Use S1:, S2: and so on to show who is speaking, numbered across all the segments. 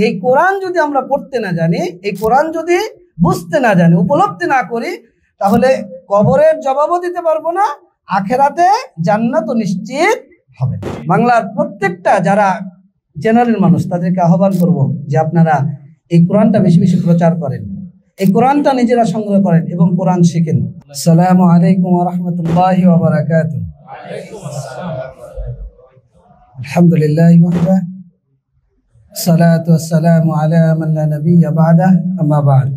S1: এই কোরআন যদি আমরা পড়তে না জানি, এই কোরআন যদি বুঝতে না জানি, উপলব্ধি না করি, তাহলে কবরের জবাবও দিতে পারবো না, আখেরাতে জান্নাতও নিশ্চিত হবে। বাংলার প্রত্যেকটা যারা জেনারেল মানুষ তাদেরকে আহ্বান করব যে আপনারা এই কোরআনটা বেশি বেশি প্রচার করেন, এই কোরআনটা নিজেরা সংগ্রহ করেন এবং কোরআন শিখেন। আসসালামু আলাইকুম ওয়া রাহমাতুল্লাহি ওয়া বারাকাতুহু। আলহামদুলিল্লাহি ওয়াহদা, সালাতু ওয়াসসালামু আলা মান লা নাবিয়্যা বা'দা, আম্মা বা'দ।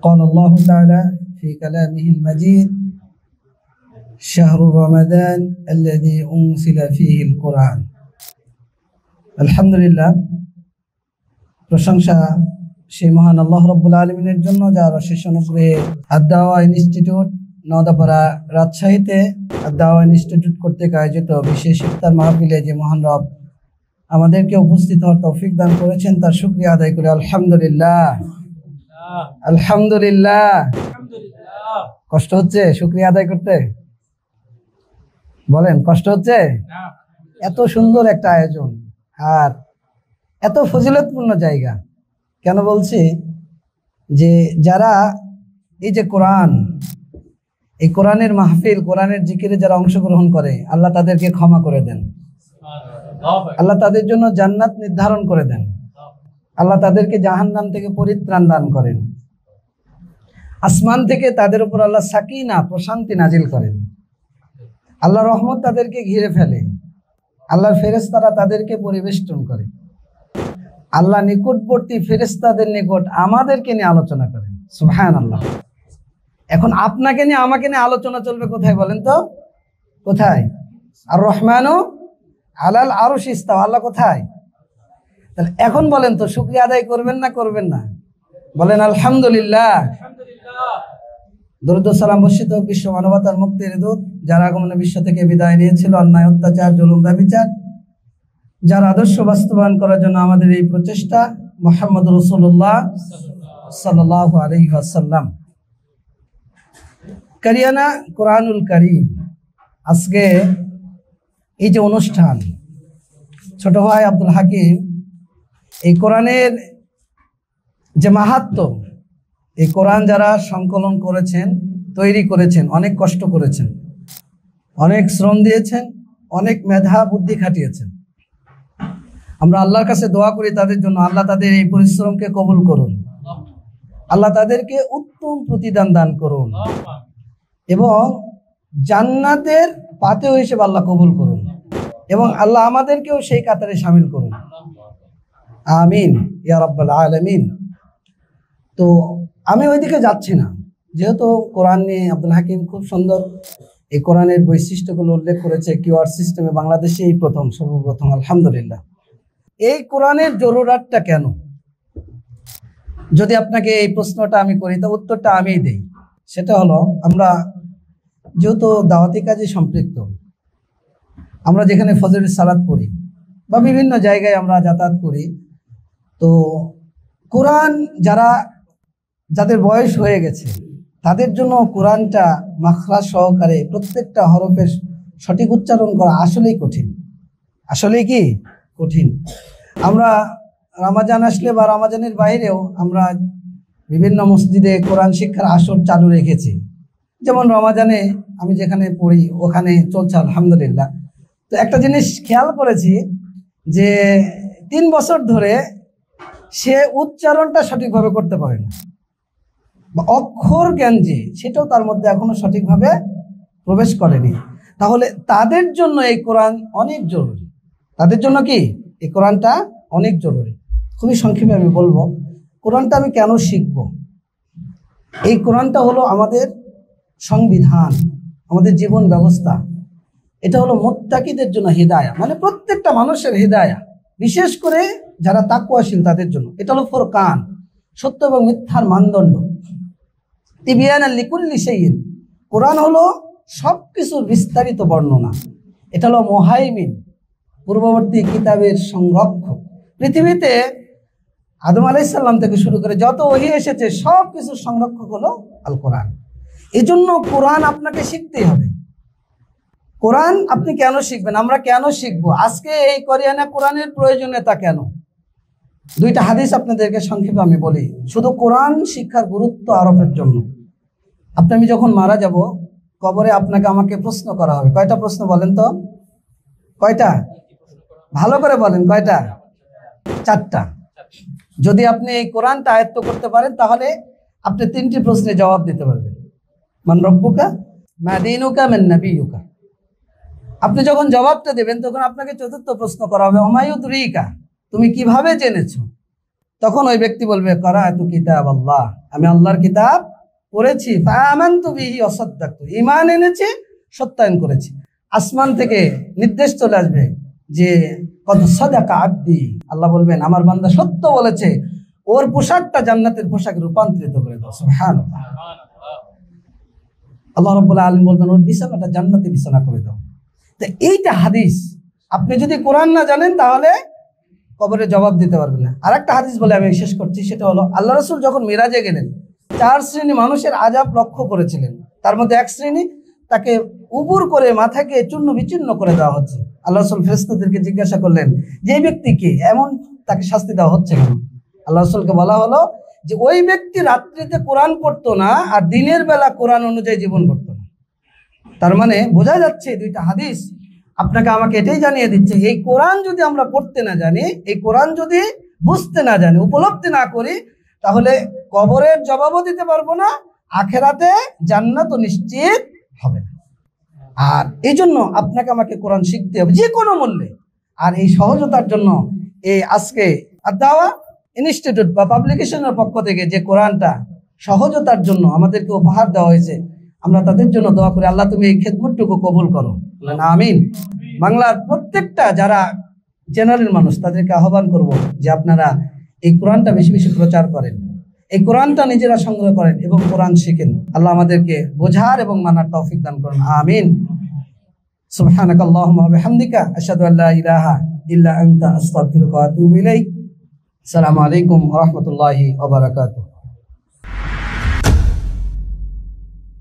S1: قال الله تعالى في كلامه المجيد: شهر رمضان الذي أنزل فيه القرآن. আলহামদুলিল্লাহ, প্রশংসা সেই মহান আল্লাহ রাব্বুল আলামিনের জন্য, যার অশেষ অনুগ্রহে আদ-দাওয়া ইনস্টিটিউট নওদাপাড়া রাজশাহীতে আদ-দাওয়া ইনস্টিটিউট কর্তৃক আয়োজিত বিশেষ ইফতার মাহফিলে যে মহান রব আমাদেরকে উপস্থিত হওয়ার তৌফিক দান করেছেন, তার শুকরিয়া আদায় করে আলহামদুলিল্লাহ। আলহামদুলিল্লাহ। কষ্ট হচ্ছে শুকরিয়া আদায় করতে? বলেন, কষ্ট হচ্ছে? এত সুন্দর একটা আয়োজন আর এত ফজিলতপূর্ণ জায়গা। কেন বলছি? যে যারা এই যে কোরআন, এই কোরআনের মাহফিল, কোরআনের জিকিরে যারা অংশগ্রহণ করে, আল্লাহ তাদেরকে ক্ষমা করে দেন, আল্লাহ তাদের জন্য জান্নাত নির্ধারণ করে দেন, আল্লাহ তাদেরকে জাহান্নাম থেকে পরিত্রাণ দান করেন, আসমান থেকে তাদের উপর আল্লাহ সাকিনা প্রশান্তি নাজিল করেন, আল্লাহ রহমত তাদেরকে ঘিরে ফেলে, আল্লাহর ফেরেশতারা তাদেরকে পরিবেষ্টন করে, আল্লাহ নিকটবর্তী ফেরেশতাদের নিকট আমাদেরকে নিয়ে আলোচনা করেন। সুবহানাল্লাহ। এখন আপনাকে নিয়ে আমাকে নিয়ে আলোচনা চলবে কোথায় বলেন তো? কোথায়? আর রহমানু আলাল আরশি ইস্তাওয়া, আল্লাহ কোথায়? তাহলে এখন বলেন তো, শুকরিয়া আদায় করবেন না করবেন না? বলেন আলহামদুলিল্লাহ। দরুদ ও সালাম বর্ষিত হোক বিশ্ব মানবতার মুক্তির দূত, যার আগমনে বিশ্ব থেকে বিদায় নিয়েছিল অন্যায়, অত্যাচার, জুলুম, ব্যভিচার, যার আদর্শ বাস্তবায়ন করার জন্য আমাদের এই প্রচেষ্টা, মুহাম্মদ রাসূলুল্লাহ সাল্লাল্লাহু আলাইহি ওয়াসাল্লাম। কারিয়ানা কোরআনুল কারীম, আজকে এই যে অনুষ্ঠান, ছোট ভাই আব্দুল হাকিম এই কোরআনের যে মাহাত্ম্য, এই কোরআন যারা সংকলন করেছেন, তৈরি করেছেন, অনেক কষ্ট করেছেন, অনেক শ্রম দিয়েছেন, অনেক মেধা বুদ্ধি খাটিয়েছেন। আমরা আল্লাহর কাছে দোয়া করি তাদের জন্য, আল্লাহ তাদের এই পরিশ্রমকে কবুল করুন, আল্লাহ তাদেরকে উত্তম প্রতিদান দান করুন এবং জান্নাতের পাথেয় হিসেবে আল্লাহ কবুল করুন এবং আল্লাহ আমাদেরকেও সেই কাতারে শামিল করুন। আমিন ইয়া রাব্বাল আলামিন। তো আমি ওইদিকে যাচ্ছি না, যেহেতু কোরআন নিয়ে আব্দুল হাকিম খুব সুন্দর এই কোরআনের বৈশিষ্ট্যগুলো উল্লেখ করেছে। কিওয়ার্ড সিস্টেমে বাংলাদেশে এই প্রথম, সর্বপ্রথম। আলহামদুলিল্লাহ। এই কোরআনের জরুরাতটা কেন? যদি আপনাকে এই প্রশ্নটা আমি করি, তা উত্তরটা আমিই দেই। সেটা হলো, আমরা যেহেতু দাওয়াতি কাজে সম্পৃক্ত, আমরা যেখানে ফজরের সালাত পড়ি বা বিভিন্ন জায়গায় আমরা যাতায়াত করি, তো কোরআন যাদের বয়স হয়ে গেছে তাদের জন্য কোরআনটা মাখরাজ সহকারে প্রত্যেকটা হরফের সঠিক উচ্চারণ করা আসলেই কঠিন। আসলেই কি কঠিন। আমরা রমজান আসলে বা রমজানের বাইরেও আমরা বিভিন্ন মসজিদে কোরআন শিক্ষার আসর চালু রেখেছি। যেমন রমজানে আমি যেখানে পড়ি ওখানে চলছে আলহামদুলিল্লাহ। তো একটা জিনিস খেয়াল করেছি যে 3 বছর ধরে সে উচ্চারণটা সঠিকভাবে করতে পারে না, বা অক্ষর জ্ঞান যে সেটাও তার মধ্যে এখনো সঠিকভাবে প্রবেশ করেনি। তাহলে তাদের জন্য এই কোরআন অনেক জরুরি। তাদের জন্য কি এই কোরআনটা অনেক জরুরি। খুবই সংক্ষেপে আমি বলবো, কোরআনটা আমি কেন শিখব। এই কোরআনটা হলো আমাদের সংবিধান, আমাদের জীবন ব্যবস্থা। এটা হলো মুত্তাকিদের জন্য হিদায়া, মানে প্রত্যেকটা মানুষের হিদায়া, বিশেষ করে যারা তাকওয়াশীল তাদের জন্য। এটা হলো ফুরকান, সত্য এবং মিথ্যার মানদণ্ড। তিবিয়ানাল লিকুল্লি শাইইন, কোরআন হলো সবকিছুর বিস্তারিত বর্ণনা। এটা হলো মুহাইমিন, পূর্ববর্তী কিতাবের সংরক্ষক। পৃথিবীতে আদম আলাইহিস সালাম থেকে শুরু করে যত ওহী এসেছে সব কিছুর সংরক্ষক হলো আল কোরআন। এজন্য কোরআন আপনাকে শিখতেই হবে। কোরআন আপনি কেন শিখবেন, আমরা কেন শিখবো, আজকে এই কোরআনে কোরআনের প্রয়োজনীয়তা কেন? দুইটা হাদিস আপনাদেরকে সংক্ষেপে আমি বলি, শুধু কোরআন শিক্ষার গুরুত্ব আরোপের জন্য। আমি যখন মারা যাব, কবরে আপনাকে আমাকে প্রশ্ন করা হবে। কয়টা প্রশ্ন বলেন তো? কয়টা? ভালো করে বলেন, কয়টা? 4টা। যদি আপনি এই কোরআনটা আয়ত্ত করতে পারেন তাহলে আপনি 3টি প্রশ্নের জবাব দিতে পারবেন। মান রব্বুকা, মা দীনুকা, মান নাবিয়ুকা। আপনি যখন জবাবটা দেবেন তখন আপনাকে 4র্থ প্রশ্ন করা হবে, ওমায়ুদরিকা, তুমি কিভাবে জেনেছো? তখন ওই ব্যক্তি বলবে, করাতু কিতাব আল্লাহ, আমি আল্লাহর কিতাব পড়েছি, ফাআমানতু বিহি ওয়া সাদ্দাকতু, ঈমান এনেছি, সত্যায়ন করেছি। আসমান থেকে নির্দেশ চলে আসবে যে কদ সাদাকা আবদি, আল্লাহ বলবেন আমার বান্দা সত্য বলেছে, ওর পোশাকটা জান্নাতের পোশাকে রূপান্তরিত করে দাও। সুবহানাল্লাহ। আল্লাহ রাব্বুল আলামিন বলবেন ওর বিছানাটা জান্নাতে বিছানা করে দাও। তো এইটা হাদিস। আপনি যদি কোরআন না জানেন তাহলে কবরে জবাব দিতে পারবেন না। আর একটা হাদিস বলে আমি শেষ করছি, সেটা হলো আল্লাহ রাসূল যখন মিরাজে গেলেন 4 শ্রেণী মানুষের আযাব লক্ষ্য করেছিলেন। তার মধ্যে এক শ্রেণী তাকে উবুর করে মাথাকে চূর্ণ বিচূর্ণ করে দেওয়া হচ্ছে। আল্লাহ রাসূল ফেরেশতাদেরকে জিজ্ঞাসা করলেন যে এই ব্যক্তিকে এমন তাকে শাস্তি দেওয়া হচ্ছে কেন? আল্লাহ রাসূলকে বলা হলো যে ওই ব্যক্তি রাত্রিতে কোরআন পড়তো না আর দিনের বেলা কোরআন অনুযায়ী জীবন করতো না। তার মানে বোঝা যাচ্ছে দুইটা হাদিস আপনাকে আমাকে এটাই জানিয়ে দিচ্ছে, এই কোরআন যদি আমরা পড়তে না জানি, এই কোরআন যদি বুঝতে না জানি, উপলব্ধি না করি, তাহলে কবরের জবাবও দিতে পারবো না, আখেরাতে জান্নাতও নিশ্চিত হবে না। আর এই জন্য আপনাকে আমাকে কোরআন শিখতে হবে যে কোনো মূল্যে। আর এই সহজতার জন্য এই আজকে আদ-দাওয়া ইনস্টিটিউট বা পাবলিকেশনের পক্ষ থেকে যে কোরআনটা সহজতার জন্য আমাদেরকে উপহার দেওয়া হয়েছে, আমরা তাদের জন্য দোয়া করি, আল্লাহ তুমি এই খেদমতটুকু কবুল করো, আমিন। বাংলার প্রত্যেকটা যারা জেনারেল মানুষ তাদেরকে আহ্বান করব যে আপনারা এই কোরআনটা বেশি বেশি প্রচার করেন, এই কোরআনটা নিজেরা সংগ্রহ করেন এবং কোরআন শিখেন। আল্লাহ আমাদেরকে বোঝার এবং মানার তৌফিক দান করুন, আমিন। সুবহানাকাল্লাহুম্মা ওয়া বিহামদিকা আশহাদু আল্লা ইলাহা ইল্লা আনতা আস্তাগফিরুকা ওয়া আতুবু ইলাইক। আসসালামু আলাইকুম ওয়া রাহমাতুল্লাহি ওয়া বারাকাতুহু।